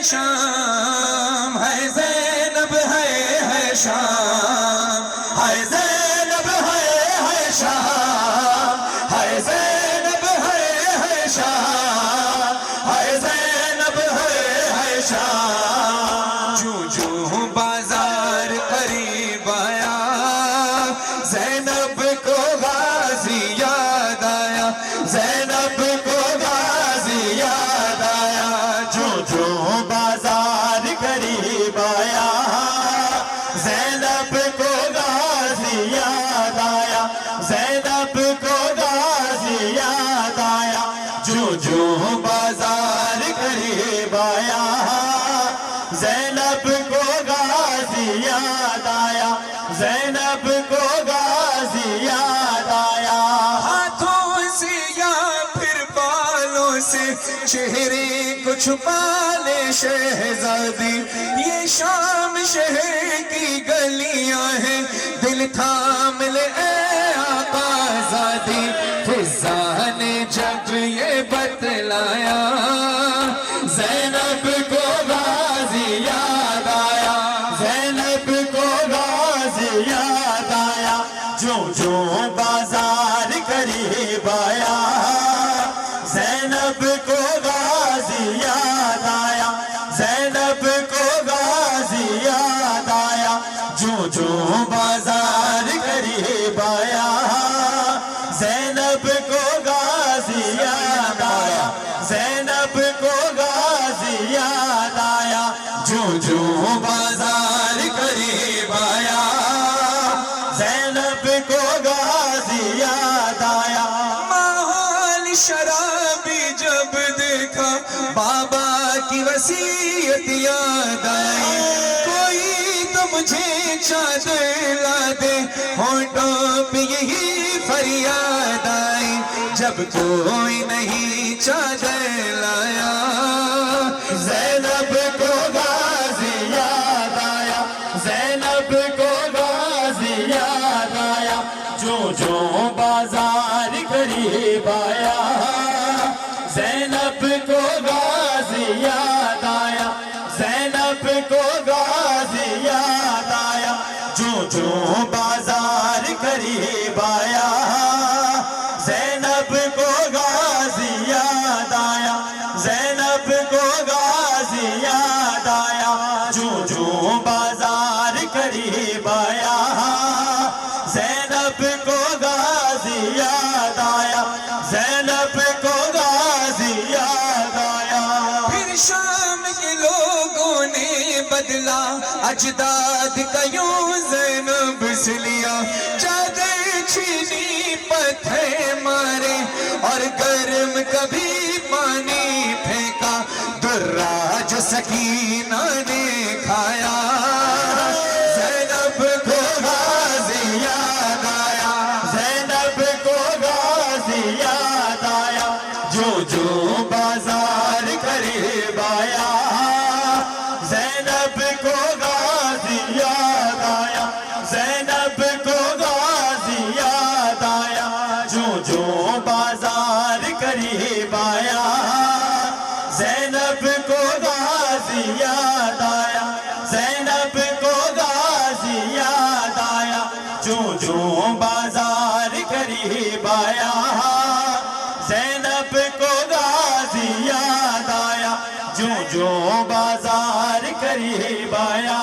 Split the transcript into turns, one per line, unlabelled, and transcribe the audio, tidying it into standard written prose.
شام، ہے زینب ہے شام، ہے زینب ہے شام، ہے زینب ہے شام، ہے زینب ہے شام۔ جوں جوں بازار قریب آیا، زینب کو غازی یاد آیا، زینب کو غازی یاد آیا۔ جوں جوں بازار قریب آیا، زینب کو غازی یاد آیا، زینب کو غازی یاد آیا۔ جوں جوں بازار قریب آیا، زینب کو غازی یاد آیا، زینب کو غازی یاد آیا۔ ہاتھوں سے یا پھر بالوں سے چہرے کو چھپا لے شہزادی، یہ شام شہر کی گلیاں ہیں، دل تھام لے اے آقا زادی۔ فضا نے جب یہ بتلایا، زینب کو غازی یاد آیا، زینب کو غازی یاد آیا۔ جوں جوں بازار قریب آیا، زینب کو غازی یاد آیا، زینب کو غازی یاد آیا۔ جوں جوں بازار قریب آیا، زینب کو غازی یاد آیا، زینب کو غازی یاد آیا۔ جوں جوں بازار قریب آیا، زینب کو غازی یاد آیا۔ ماحول شرابی جب دیکھا، بابا کی وصیت یاد آئی، کوئی تو مجھے چادر لا دے، ہونٹوں پہ یہی فریاد آئی۔ جب کوئی نہیں چادر لایا، زینب کو غازی یاد آیا، زینب کو غازی یاد آیا۔ جوں جوں بازار قریب آیا، زینب کو غازی یاد آیا، زینب کو غازی یاد آیا۔ جوں جوں بازار قریب آیا، زینب کو غازی یاد آیا، زینب کو غازی یاد آیا۔ جوں جوں بازار قریب آیا، زینب کو غازی یاد آیا، زینب کو غازی یاد آیا۔ پھر شام کے لوگوں نے بدلا اجداد کا یوں زینب سے لیا، چادر چھینی پتھر مارے اور گرم کبھی پانی پھینکا، درہ جو سکینہ نے کھایا، زینب کو غازی یاد آیا، زینب کو غازی یاد آیا۔ جوں جوں بازار قریب آیا، زینب کو غازی یاد آیا، زینب کو غازی یاد آیا۔ جوں جوں بازار قریب آیا، زینب کو غازی یاد آیا، زینب کو غازی یاد آیا۔ جوں جوں بازار قریب آیا، زینب کو غازی یاد آیا۔ جوں جوں بازار قریب آیا،